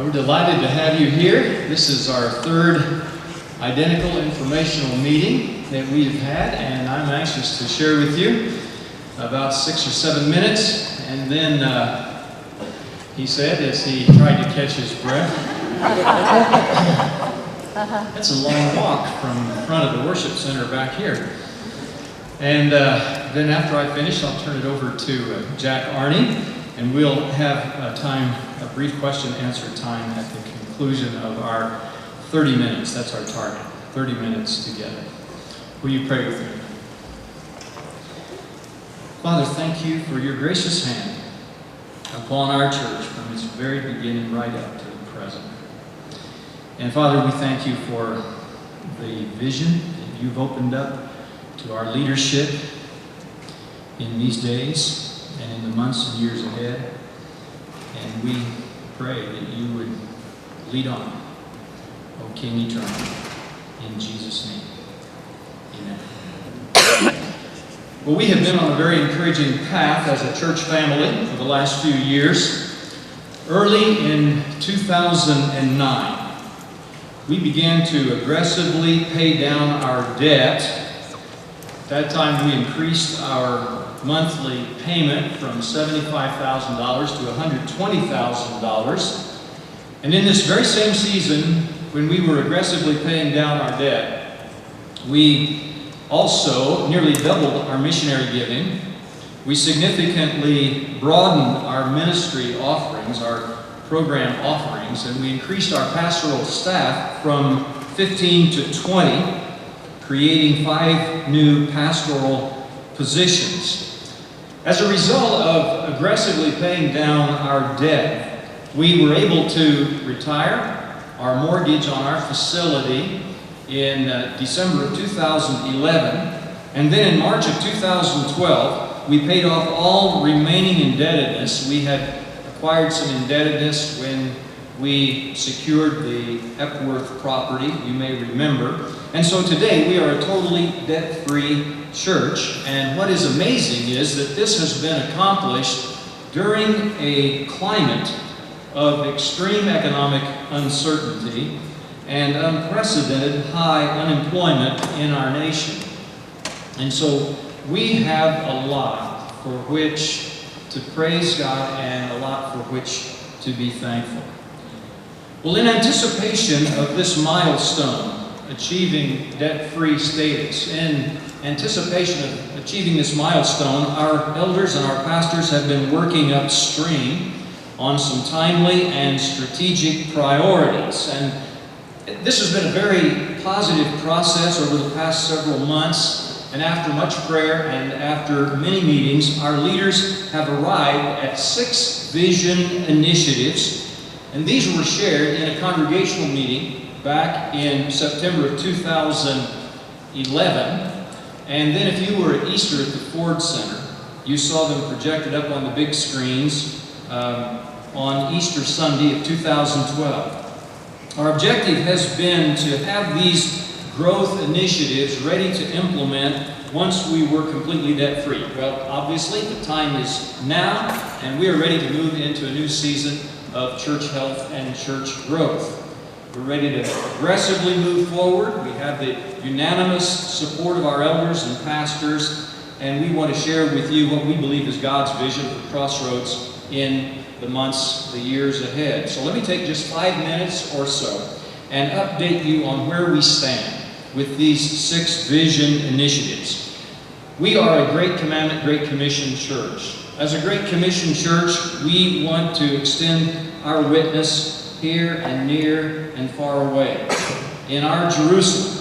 We're delighted to have you here. This is our third identical informational meeting that we've had, and I'm anxious to share with you about 6 or 7 minutes. And then he said, as he tried to catch his breath, that's a long walk from the front of the worship center back here. And then after I finish, I'll turn it over to Jack Arney, and we'll have a brief question-answer time at the conclusion of our 30 minutes. That's our target, 30 minutes together. Will you pray with me? Father, thank you for your gracious hand upon our church from its very beginning right up to the present. And Father, we thank you for the vision that you've opened up to our leadership in these days and in the months and years ahead. And we pray that you would lead on, O King Eternal, in Jesus' name. Amen. Well, we have been on a very encouraging path as a church family for the last few years. Early in 2009, we began to aggressively pay down our debt. At that time, we increased our monthly payment from $75,000 to $120,000. And in this very same season, when we were aggressively paying down our debt, we also nearly doubled our missionary giving. We significantly broadened our ministry offerings, our program offerings, and we increased our pastoral staff from 15 to 20, creating 5 new pastoral positions. As a result of aggressively paying down our debt, we were able to retire our mortgage on our facility in December of 2011, and then in March of 2012, we paid off all remaining indebtedness. We had acquired some indebtedness when we secured the Epworth property, you may remember. And so today we are a totally debt-free church, and what is amazing is that this has been accomplished during a climate of extreme economic uncertainty and unprecedented high unemployment in our nation. And so we have a lot for which to praise God and a lot for which to be thankful. Well, in anticipation of this milestone, achieving debt-free status, in anticipation of achieving this milestone, our elders and our pastors have been working upstream on some timely and strategic priorities. And this has been a very positive process over the past several months. And after much prayer and after many meetings, our leaders have arrived at 6 vision initiatives. And these were shared in a congregational meeting back in September of 2011. And then if you were at Easter at the Ford Center, you saw them projected up on the big screens on Easter Sunday of 2012. Our objective has been to have these growth initiatives ready to implement once we were completely debt-free. Well, obviously, the time is now, and we are ready to move into a new season of church health and church growth. We're ready to aggressively move forward. We have the unanimous support of our elders and pastors, and we want to share with you what we believe is God's vision for Crossroads in the months, the years ahead. So let me take just 5 minutes or so and update you on where we stand with these 6 vision initiatives. We are a Great Commandment, Great Commission church. As a Great Commission church, we want to extend our witness here and near and far away. In our Jerusalem,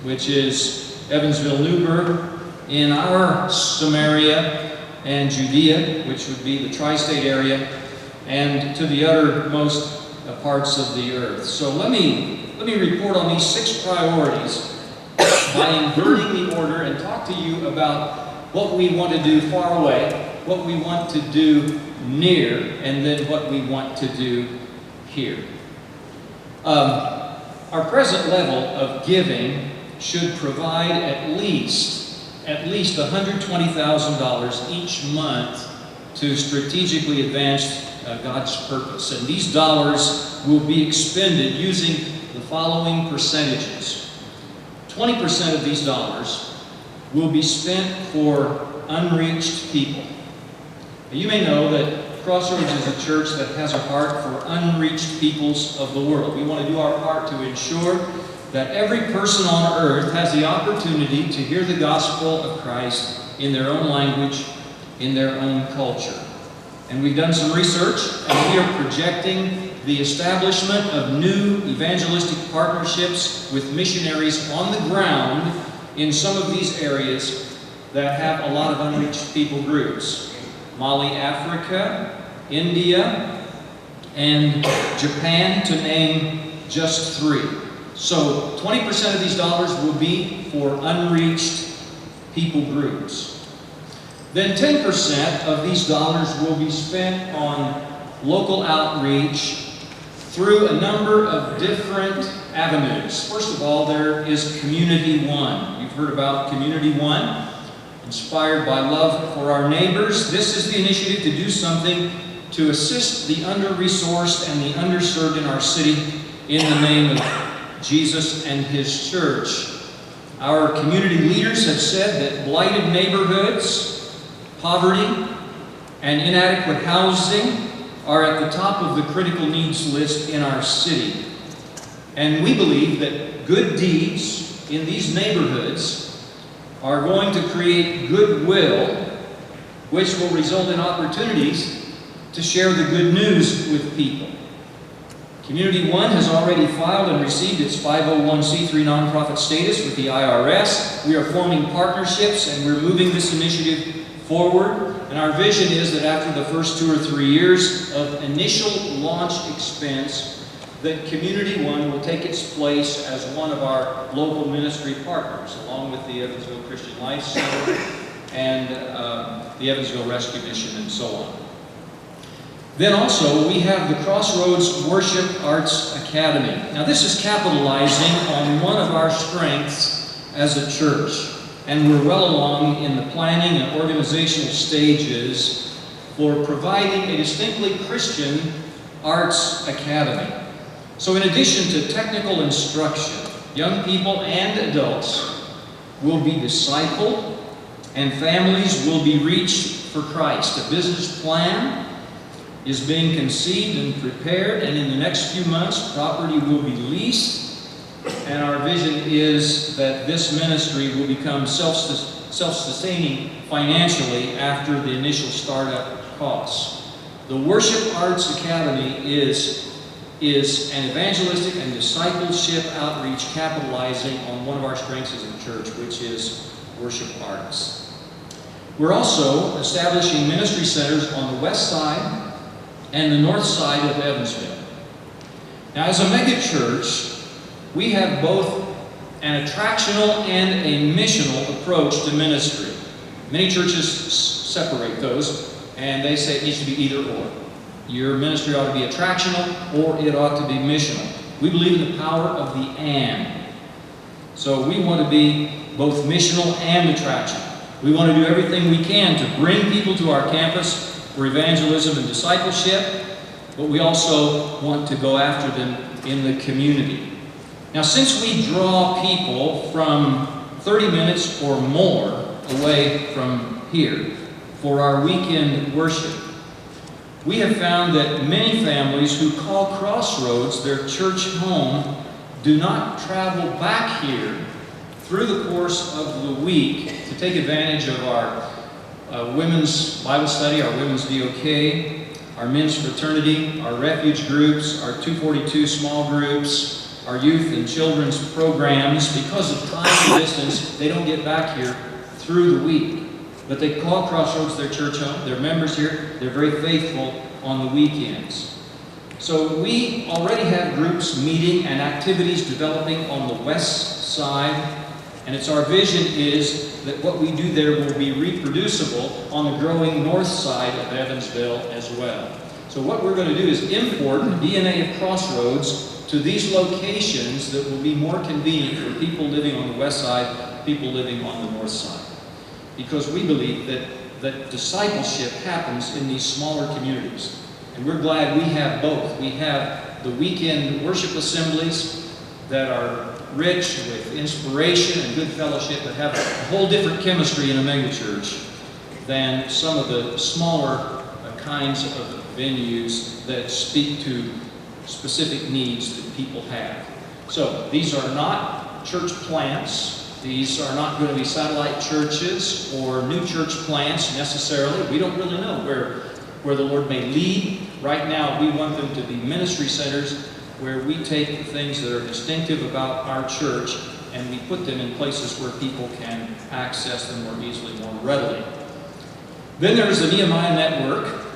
which is Evansville, Newburgh, in our Samaria and Judea, which would be the tri-state area, and to the uttermost parts of the earth. So let me report on these 6 priorities by inverting the order and talk to you about what we want to do far away, what we want to do near, and then what we want to do here. Our present level of giving should provide at least $120,000 each month to strategically advance God's purpose. And these dollars will be expended using the following percentages. 20% of these dollars will be spent for unreached people. Now, you may know that Crossroads is a church that has a heart for unreached peoples of the world. We want to do our part to ensure that every person on earth has the opportunity to hear the gospel of Christ in their own language, in their own culture. And we've done some research, and we are projecting the establishment of new evangelistic partnerships with missionaries on the ground in some of these areas that have a lot of unreached people groups. Mali, Africa, India, and Japan, to name just 3. So 20% of these dollars will be for unreached people groups. Then 10% of these dollars will be spent on local outreach through a number of different avenues. First of all, there is Community One. You've heard about Community One, inspired by love for our neighbors. This is the initiative to do something to assist the under-resourced and the underserved in our city in the name of Jesus and His church. Our community leaders have said that blighted neighborhoods, poverty, and inadequate housing are at the top of the critical needs list in our city. And we believe that good deeds in these neighborhoods are going to create goodwill, which will result in opportunities to share the good news with people. Community One has already filed and received its 501c3 nonprofit status with the IRS. We are forming partnerships and we're moving this initiative forward. And our vision is that after the first 2 or 3 years of initial launch expense, that Community One will take its place as one of our local ministry partners, along with the Evansville Christian Life Center and the Evansville Rescue Mission and so on. Then also, we have the Crossroads Worship Arts Academy. Now, this is capitalizing on one of our strengths as a church. And we're well along in the planning and organizational stages for providing a distinctly Christian arts academy. So in addition to technical instruction, young people and adults will be discipled and families will be reached for Christ. A business plan is being conceived and prepared, and in the next few months, property will be leased. And our vision is that this ministry will become self-sustaining financially after the initial startup costs. The Worship Arts Academy is an evangelistic and discipleship outreach capitalizing on one of our strengths as a church, which is worship arts. We're also establishing ministry centers on the west side and the north side of Evansville. Now, as a mega church, we have both an attractional and a missional approach to ministry. Many churches separate those, and they say it needs to be either or. Your ministry ought to be attractional, or it ought to be missional. We believe in the power of the and. So we want to be both missional and attractional. We want to do everything we can to bring people to our campus for evangelism and discipleship, but we also want to go after them in the community. Now, since we draw people from 30 minutes or more away from here for our weekend worship, we have found that many families who call Crossroads their church home do not travel back here through the course of the week to take advantage of our women's Bible study, our women's DOK, our men's fraternity, our refuge groups, our 242 small groups, our youth and children's programs. Because of time and distance, they don't get back here through the week. But they call Crossroads their church home. They're members here. They're very faithful on the weekends. So we already have groups meeting and activities developing on the west side. And it's our vision is that what we do there will be reproducible on the growing north side of Evansville as well. So what we're going to do is import the DNA of Crossroads to these locations that will be more convenient for people living on the west side, people living on the north side. Because we believe that that discipleship happens in these smaller communities. And we're glad we have both. We have the weekend worship assemblies that are rich with inspiration and good fellowship, that have a whole different chemistry in a megachurch than some of the smaller kinds of venues that speak to specific needs that people have. So these are not church plants. These are not going to be satellite churches or new church plants necessarily. We don't really know where the Lord may lead. Right now, we want them to be ministry centers where we take the things that are distinctive about our church and we put them in places where people can access them more easily, more readily. Then there's the Nehemiah Network,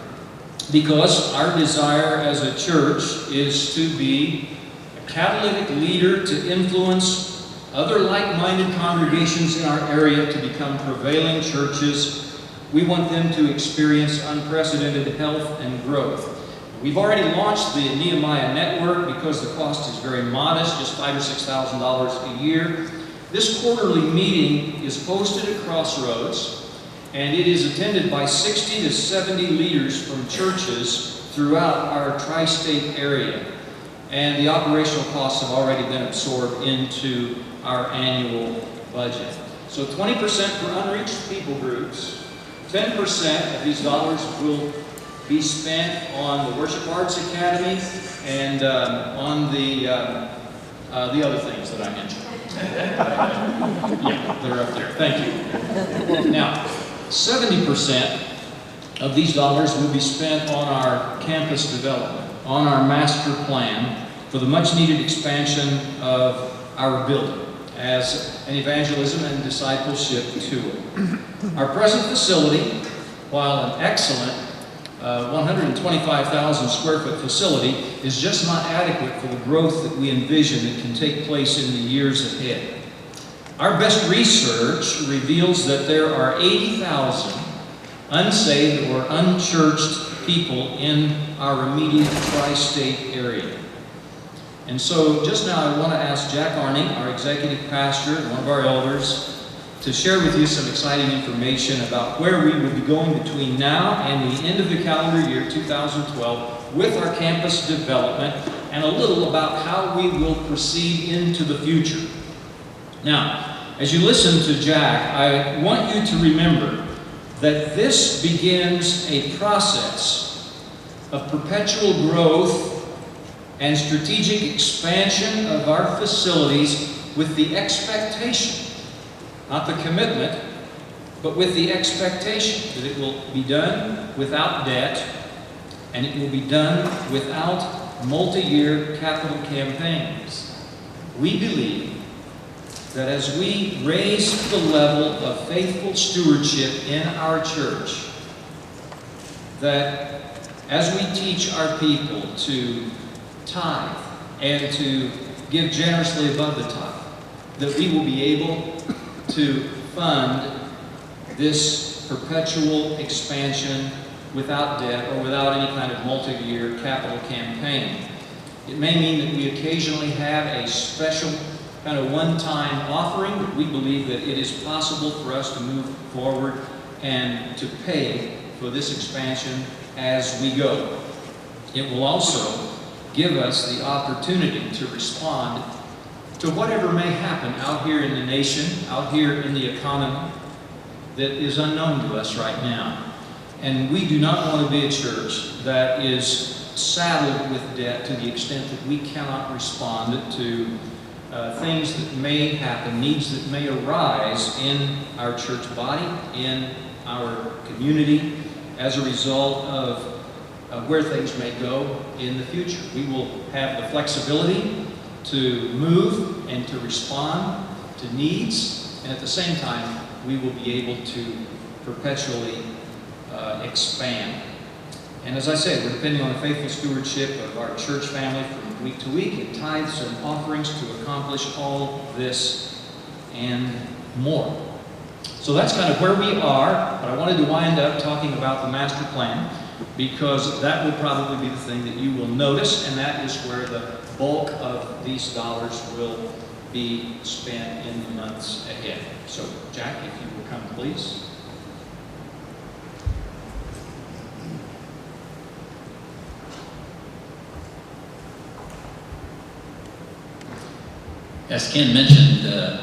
because our desire as a church is to be a catalytic leader to influence other like-minded congregations in our area to become prevailing churches. We want them to experience unprecedented health and growth. We've already launched the Nehemiah Network because the cost is very modest, just $5,000 or $6,000 a year. This quarterly meeting is hosted at Crossroads, and it is attended by 60 to 70 leaders from churches throughout our tri-state area. And the operational costs have already been absorbed into our annual budget. So 20% for unreached people groups, 10% of these dollars will be spent on the Worship Arts Academy and on the other things that I mentioned. Yeah, they're up there. Thank you. Now, 70% of these dollars will be spent on our campus development, on our master plan for the much-needed expansion of our building as an evangelism and discipleship tool. Our present facility, while an excellent 125,000 square foot facility, is just not adequate for the growth that we envision that can take place in the years ahead. Our best research reveals that there are 80,000 unsaved or unchurched people in our immediate tri-state area. And so just now I want to ask Jack Arning, our executive pastor and one of our elders, to share with you some exciting information about where we will be going between now and the end of the calendar year 2012 with our campus development, and a little about how we will proceed into the future. Now, as you listen to Jack, I want you to remember that this begins a process of perpetual growth and strategic expansion of our facilities with the expectation, not the commitment, but with the expectation that it will be done without debt and it will be done without multi-year capital campaigns. We believe that as we raise the level of faithful stewardship in our church, that as we teach our people to tithe and to give generously above the tithe, that we will be able to fund this perpetual expansion without debt or without any kind of multi-year capital campaign. It may mean that we occasionally have a special kind of one-time offering, but we believe that it is possible for us to move forward and to pay for this expansion as we go. It will also give us the opportunity to respond to whatever may happen out here in the nation, out here in the economy, that is unknown to us right now. And we do not want to be a church that is saddled with debt to the extent that we cannot respond to things that may happen, needs that may arise in our church body, in our community, as a result of where things may go in the future. We will have the flexibility to move and to respond to needs, and at the same time, we will be able to perpetually expand. And as I said, we're depending on the faithful stewardship of our church family from week to week in tithes and offerings to accomplish all this and more. So that's kind of where we are, but I wanted to wind up talking about the master plan, because that will probably be the thing that you will notice, and that is where the bulk of these dollars will be spent in the months ahead. So, Jack, if you will come, please. As Ken mentioned,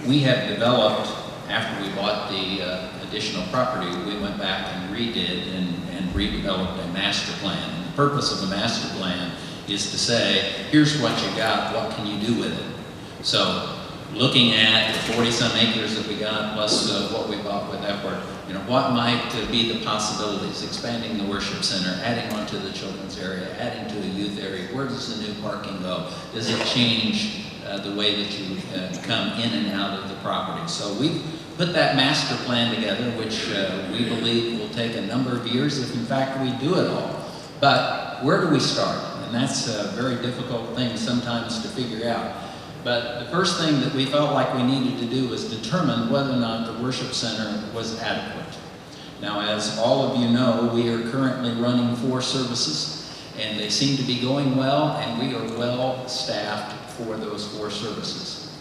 we have developed, after we bought the additional property, we went back and redid and redeveloped a master plan. And the purpose of the master plan is to say, here's what you got, what can you do with it? So, looking at the 40-some acres that we got, plus what we bought with Epworth, you know, what might be the possibilities? Expanding the worship center, adding on to the children's area, adding to a youth area. Where does the new parking go? Does it change the way that you come in and out of the property? So we've put that master plan together, which we believe will take a number of years, if in fact we do it all. But where do we start? And that's a very difficult thing sometimes to figure out. But the first thing that we felt like we needed to do was determine whether or not the worship center was adequate. Now, as all of you know, we are currently running 4 services, and they seem to be going well, and we are well staffed for those 4 services.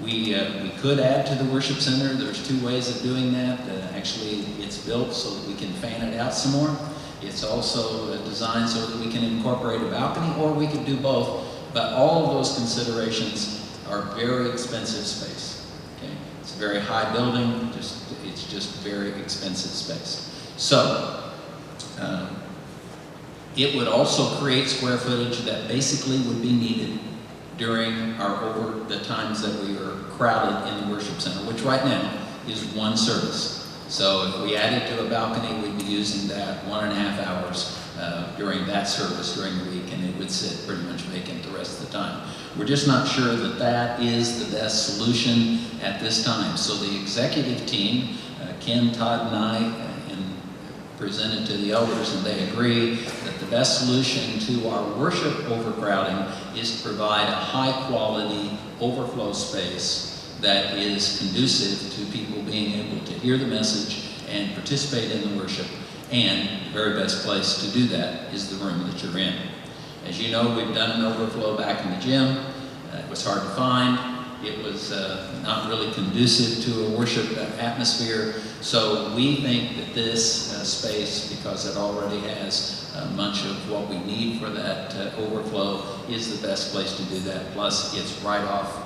We could add to the worship center. There's 2 ways of doing that. Actually, it's built so that we can fan it out some more. It's also designed so that we can incorporate a balcony, or we could do both. But all of those considerations are very expensive space. Okay? It's a very high building, it's just very expensive space. So, it would also create square footage that basically would be needed during the times that we are crowded in the worship center, which right now is 1 service. So if we added to a balcony, we'd be using that 1.5 hours during that service during the week, and it would sit pretty much vacant the rest of the time. We're just not sure that that is the best solution at this time. So the executive team, Ken, Todd, and I, presented to the elders, and they agree that the best solution to our worship overcrowding is to provide a high-quality overflow space that is conducive to people being able to hear the message and participate in the worship. And the very best place to do that is the room that you're in. As you know, we've done an overflow back in the gym. It was hard to find. It was not really conducive to a worship atmosphere. So we think that this space, because it already has much of what we need for that overflow, is the best place to do that. Plus, it's right off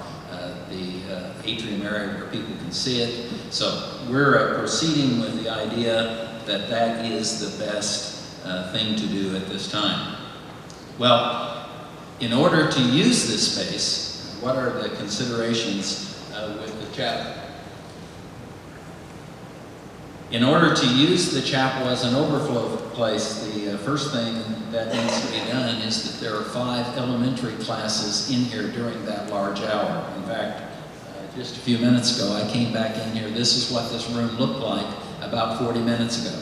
the atrium area where people can see it. So we're proceeding with the idea that that is the best thing to do at this time. Well, in order to use this space, what are the considerations with the chapel? In order to use the chapel as an overflow place, the first thing that needs to be done is that there are 5 elementary classes in here during that large hour. In fact, just a few minutes ago, I came back in here. This is what this room looked like about 40 minutes ago.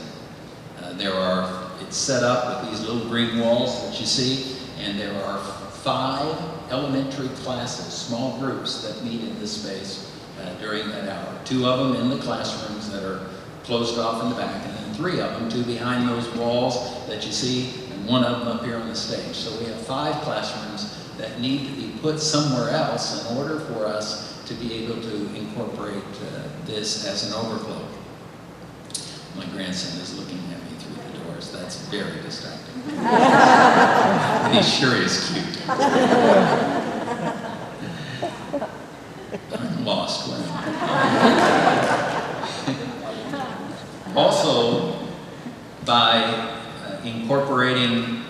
It's set up with these little green walls that you see, and there are 5 elementary classes, small groups that meet in this space during that hour. 2 of them in the classrooms that are closed off in the back, and then 3 of them, 2 behind those walls that you see, and 1 of them up here on the stage. So we have 5 classrooms that need to be put somewhere else in order for us to be able to incorporate this as an overflow. My grandson is looking at me through the doors. That's very distracting. He sure is cute. I'm lost. Where am I? Also, by incorporating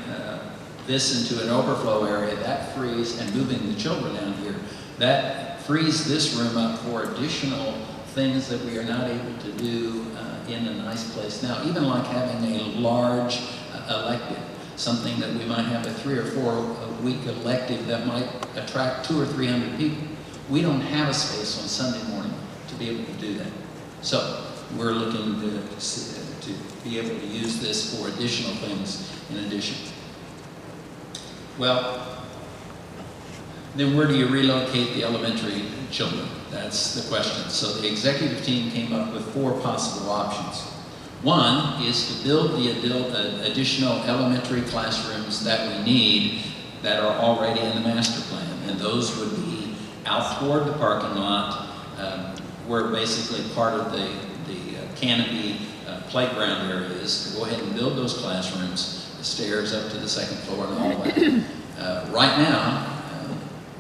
this into an overflow area, that frees, and moving the children down here, that frees this room up for additional things that we are not able to do in a nice place now. Even like having a large elective, something that we might have a 3 or 4 week elective that might attract 200 or 300 people. We don't have a space on Sunday morning to be able to do that. So we're looking to be able to use this for additional things in addition. Well, then where do you relocate the elementary children? That's the question. So the executive team came up with 4 possible options. One is to build the additional elementary classrooms that we need that are already in the master plan. And those would be out toward the parking lot, where basically part of the canopy playground area is, to go ahead and build those classrooms, the stairs up to the 2nd floor and all that. Right now,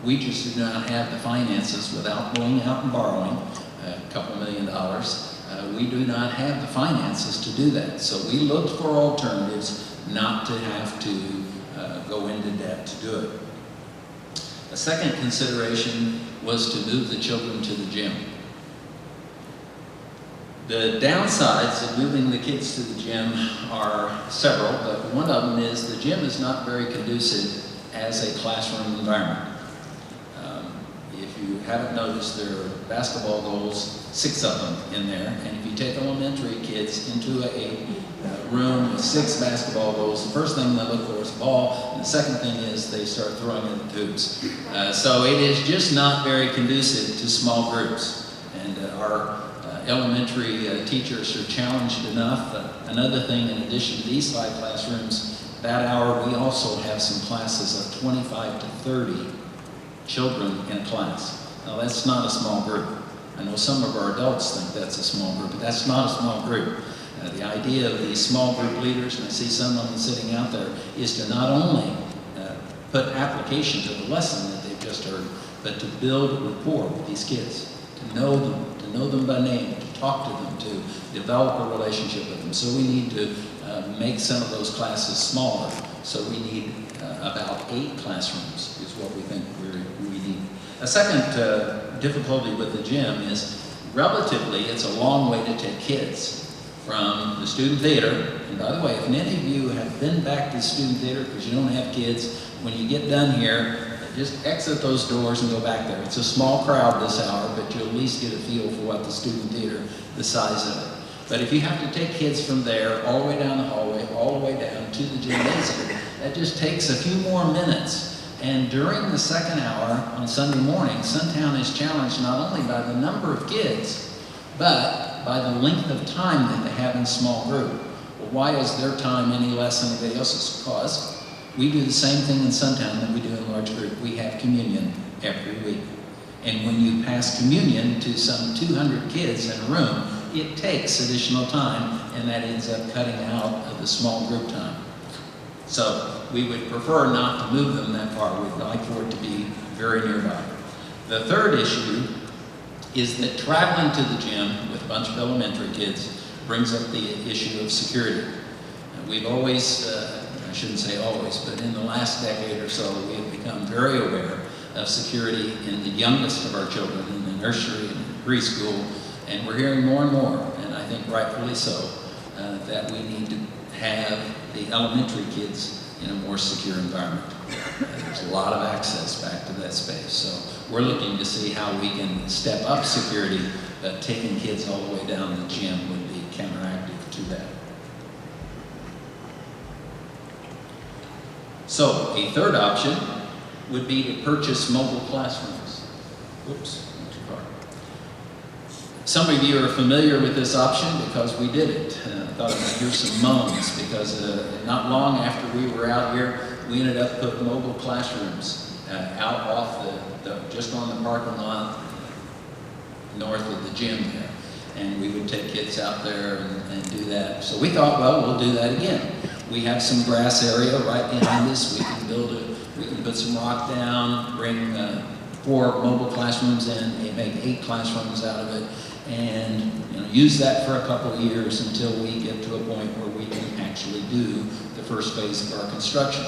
We just do not have the finances without going out and borrowing a couple $1 million. We do not have the finances to do that. So we looked for alternatives not to have to go into debt to do it. A second consideration was to move the children to the gym. The downsides of moving the kids to the gym are several, but one of them is the gym is not very conducive as a classroom environment. If you haven't noticed, there are basketball goals, 6 of them in there, and if you take elementary kids into a room with 6 basketball goals, the first thing they look for is a ball, and the second thing is they start throwing in the tubes. So it is just not very conducive to small groups, and our elementary teachers are challenged enough. Another thing, in addition to these 5 classrooms, that hour we also have some classes of 25 to 30 children in a class. Now that's not a small group. I know some of our adults think that's a small group, but that's not a small group. The idea of these small group leaders, and I see some of them sitting out there, is to not only put application to the lesson that they've just heard, but to build rapport with these kids, to know them by name, to talk to them, to develop a relationship with them. So we need to make some of those classes smaller. So we need about 8 classrooms is what we think we need. A second difficulty with the gym is relatively it's a long way to take kids from the student theater. And by the way, if any of you have been back to the student theater because you don't have kids, when you get done here, just exit those doors and go back there. It's a small crowd this hour, but you'll at least get a feel for what the student theater, the size of it. But if you have to take kids from there all the way down the hallway, all the way down to the gymnasium, that just takes a few more minutes. And during the second hour on Sunday morning, Suntown is challenged not only by the number of kids, but by the length of time that they have in small group. Well, why is their time any less than anybody else's? Because we do the same thing in Suntown that we do in large group. We have communion every week. And when you pass communion to some 200 kids in a room, it takes additional time, and that ends up cutting out of the small group time. So we would prefer not to move them that far. We'd like for it to be very nearby. The third issue is that traveling to the gym with a bunch of elementary kids brings up the issue of security. We've always, I shouldn't say always, but in the last decade or so, we have become very aware of security in the youngest of our children, in the nursery and preschool, and we're hearing more and more, and I think rightfully so, that we need to have the elementary kids in a more secure environment. There's a lot of access back to that space, so we're looking to see how we can step up security, but taking kids all the way down to the gym would be counteractive to that. So a third option would be to purchase mobile classrooms. Oops, not too far. Some of you are familiar with this option because we did it. I thought I would hear some moans because not long after we were out here, we ended up putting mobile classrooms out off just on the parking lot north of the gym there. And we would take kids out there and do that. So we thought, well, we'll do that again. We have some grass area right behind us. We can put some rock down, bring 4 mobile classrooms in, and make 8 classrooms out of it, and use that for a couple of years until we get to a point where we can actually do the first phase of our construction.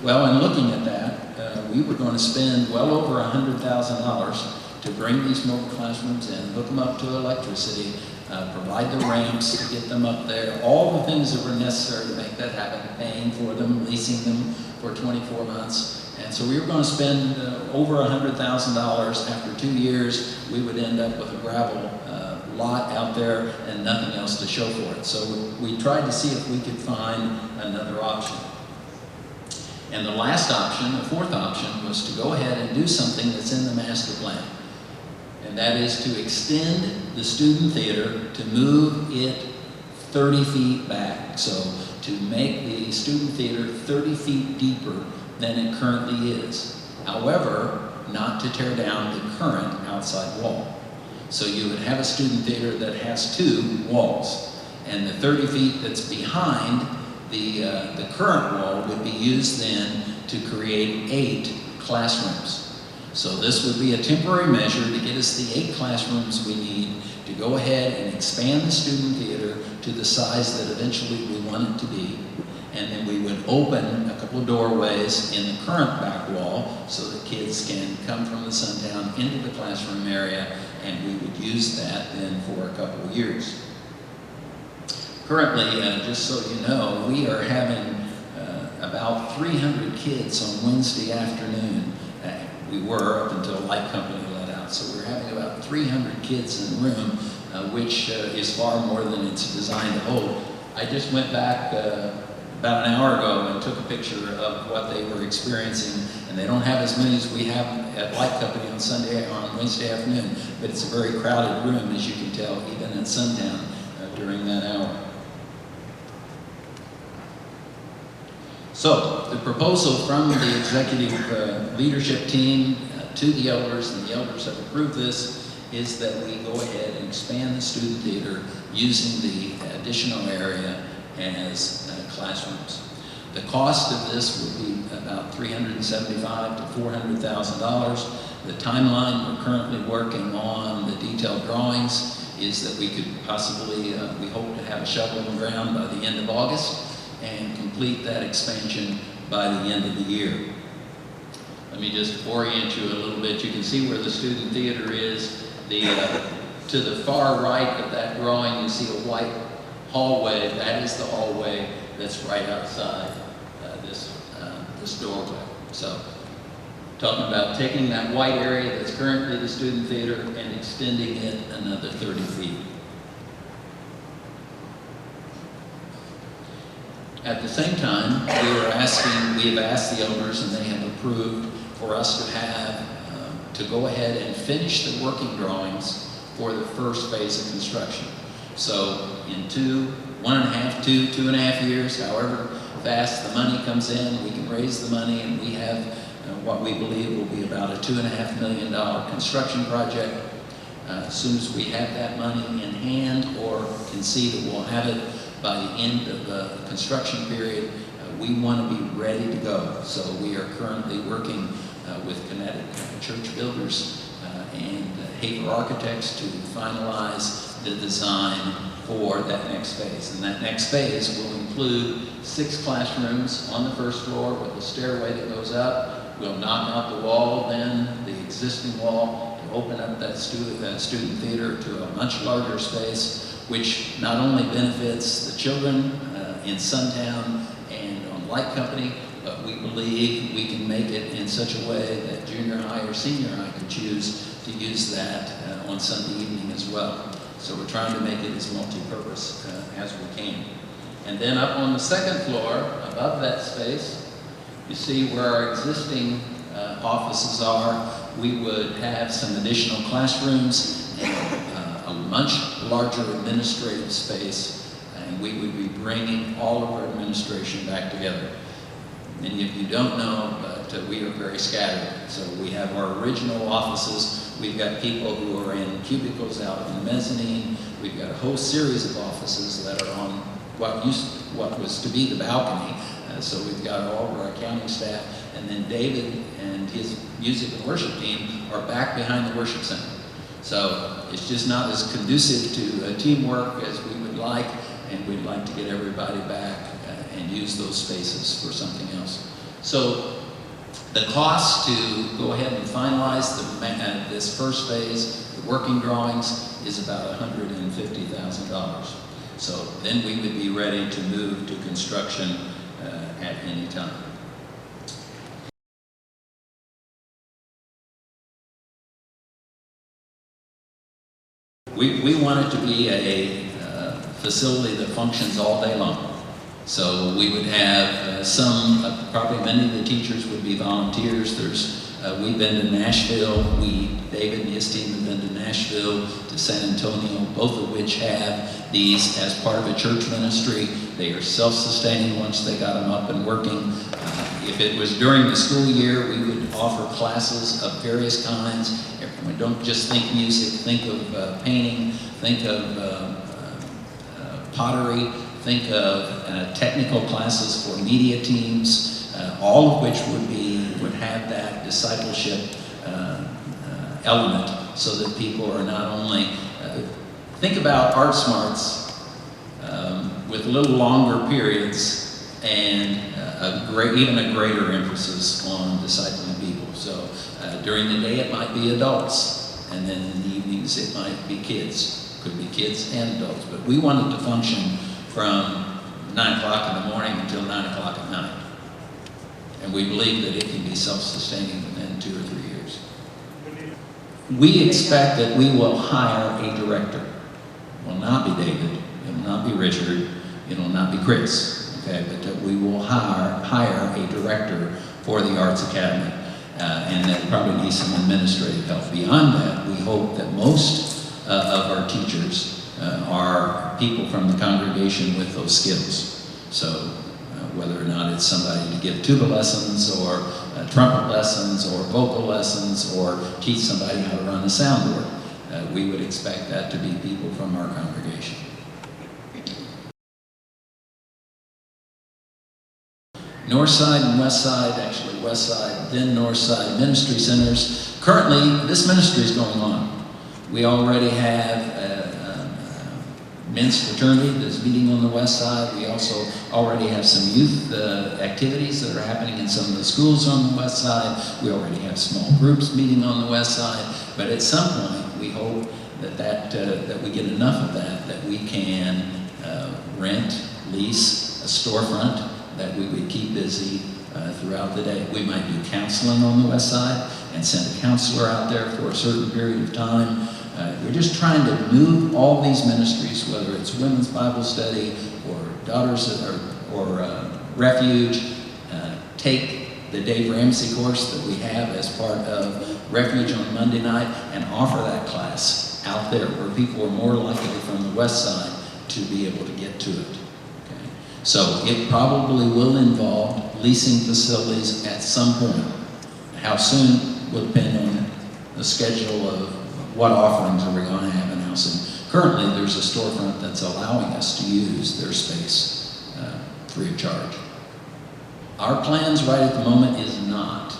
Well, in looking at that, we were going to spend well over $100,000 to bring these mobile classrooms in, hook them up to electricity, provide the ramps to get them up there, all the things that were necessary to make that happen, paying for them, leasing them for 24 months. And so we were going to spend over $100,000. After 2 years, we would end up with a gravel lot out there and nothing else to show for it. So we tried to see if we could find another option. And the last option, the fourth option, was to go ahead and do something that's in the master plan. And that is to extend the student theater, to move it 30 feet back. So to make the student theater 30 feet deeper than it currently is. However, not to tear down the current outside wall. So you would have a student theater that has 2 walls, and the 30 feet that's behind the current wall would be used then to create 8 classrooms. So this would be a temporary measure to get us the 8 classrooms we need to go ahead and expand the student theater to the size that eventually we want it to be. And then we would open a couple of doorways in the current back wall so that kids can come from the sundown into the classroom area, and we would use that then for a couple of years. Currently, just so you know, we are having about 300 kids on Wednesday afternoon. We were up until Light Company let out, so we're having about 300 kids in the room, which is far more than it's designed to hold. I just went back about an hour ago and took a picture of what they were experiencing, and they don't have as many as we have at Light Company on Wednesday afternoon, but it's a very crowded room, as you can tell, even at sundown during that hour. So, the proposal from the executive leadership team to the elders, and the elders have approved this, is that we go ahead and expand the student theater using the additional area as classrooms. The cost of this would be about $375,000 to $400,000. The timeline we're currently working on, the detailed drawings, is that we could possibly, we hope to have a shovel in the ground by the end of August and complete that expansion by the end of the year. Let me just orient you a little bit. You can see where the student theater is. To the far right of that drawing, you see a white hallway. That is the hallway that's right outside this doorway. So, talking about taking that white area that's currently the student theater and extending it another 30 feet. At the same time, we have asked the elders, and they have approved for us to go ahead and finish the working drawings for the first phase of construction. So in 1.5, 2.5 years, however fast the money comes in, we can raise the money, and we have what we believe will be about a $2.5 million construction project. As soon as we have that money in hand, or can see that we'll have it by the end of the construction period, we want to be ready to go. So we are currently working with Kinetic Church Builders and Hafer Architects to finalize the design for that next phase. And that next phase will include 6 classrooms on the first floor with a stairway that goes up. We'll knock out the wall then, the existing wall, to open up that student theater to a much larger space, which not only benefits the children in Sundown and on Light Company, but we believe we can make it in such a way that junior high or senior high can choose to use that on Sunday evening as well. So we're trying to make it as multi-purpose as we can. And then up on the second floor, above that space, you see where our existing offices are. We would have some additional classrooms and a much larger administrative space, and we would be bringing all of our administration back together. Many of you don't know, but we are very scattered. So we have our original offices. We've got people who are in cubicles out in the mezzanine. We've got a whole series of offices that are on what was to be the balcony. So we've got all of our accounting staff, and then David and his music and worship team are back behind the worship center. So it's just not as conducive to teamwork as we would like, and we'd like to get everybody back and use those spaces for something else. So the cost to go ahead and finalize this first phase, the working drawings, is about $150,000. So then we would be ready to move to construction at any time. We want it to be a facility that functions all day long. So we would have probably many of the teachers would be volunteers. We've been to Nashville. David and his team have been to Nashville, to San Antonio, both of which have these as part of a church ministry. They are self-sustaining once they got them up and working. If it was during the school year, we would offer classes of various kinds. Don't just think music, think of painting, think of pottery, think of technical classes for media teams, all of which would have that discipleship element so that people are not only, think about Art Smarts with a little longer periods and even a greater emphasis on discipling people. So during the day it might be adults, and then in the evenings it might be kids. Could be kids and adults, but we want it to function from 9 o'clock in the morning until 9 o'clock at night. And we believe that it can be self-sustaining within 2 or 3 years. We expect that we will hire a director. It will not be David, it will not be Richard, it will not be Chris, okay? But that we will hire a director for the Arts Academy. And that probably needs some administrative help. Beyond that, we hope that most of our teachers are people from the congregation with those skills. So whether or not it's somebody to give tuba lessons or trumpet lessons or vocal lessons or teach somebody how to run a soundboard, we would expect that to be people from our congregation. North Side and West Side, actually West Side, then North Side Ministry Centers. Currently, this ministry is going on. We already have a men's fraternity that's meeting on the West Side. We also already have some youth activities that are happening in some of the schools on the West Side. We already have small groups meeting on the West Side. But at some point, we hope that we get enough of that we can rent, lease a storefront that we would keep busy throughout the day. We might do counseling on the West Side and send a counselor out there for a certain period of time. We're just trying to move all these ministries, whether it's women's Bible study or daughters or refuge, take the Dave Ramsey course that we have as part of Refuge on Monday night and offer that class out there where people are more likely from the West Side to be able to get to it. So it probably will involve leasing facilities at some point. How soon will depend on the schedule of what offerings are we going to have and how soon. Currently, there's a storefront that's allowing us to use their space free of charge. Our plans right at the moment is not.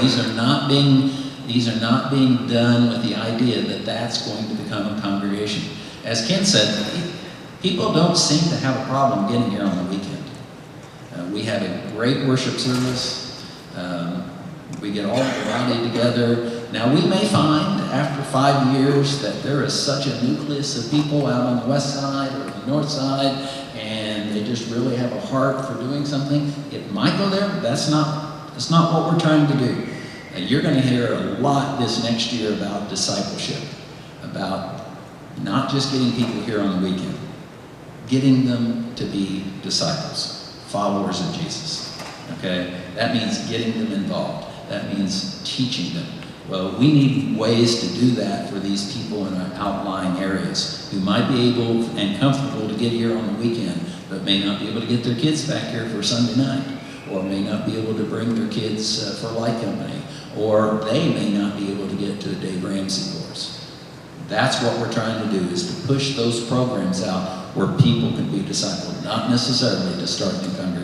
These are not being done with the idea that that's going to become a congregation. As Ken said, people don't seem to have a problem getting here on the weekend. We have a great worship service. We get all the body together. Now we may find after 5 years that there is such a nucleus of people out on the West Side or the North Side and they just really have a heart for doing something. It might go there, but that's not what we're trying to do. You're going to hear a lot this next year about discipleship, about not just getting people here on the weekend, getting them to be disciples, followers of Jesus, okay? That means getting them involved. That means teaching them. Well, we need ways to do that for these people in our outlying areas who might be able and comfortable to get here on the weekend, but may not be able to get their kids back here for Sunday night, or may not be able to bring their kids for light company, or they may not be able to get to a Dave Ramsey course. That's what we're trying to do, is to push those programs out where people can be discipled, not necessarily to start new congregations.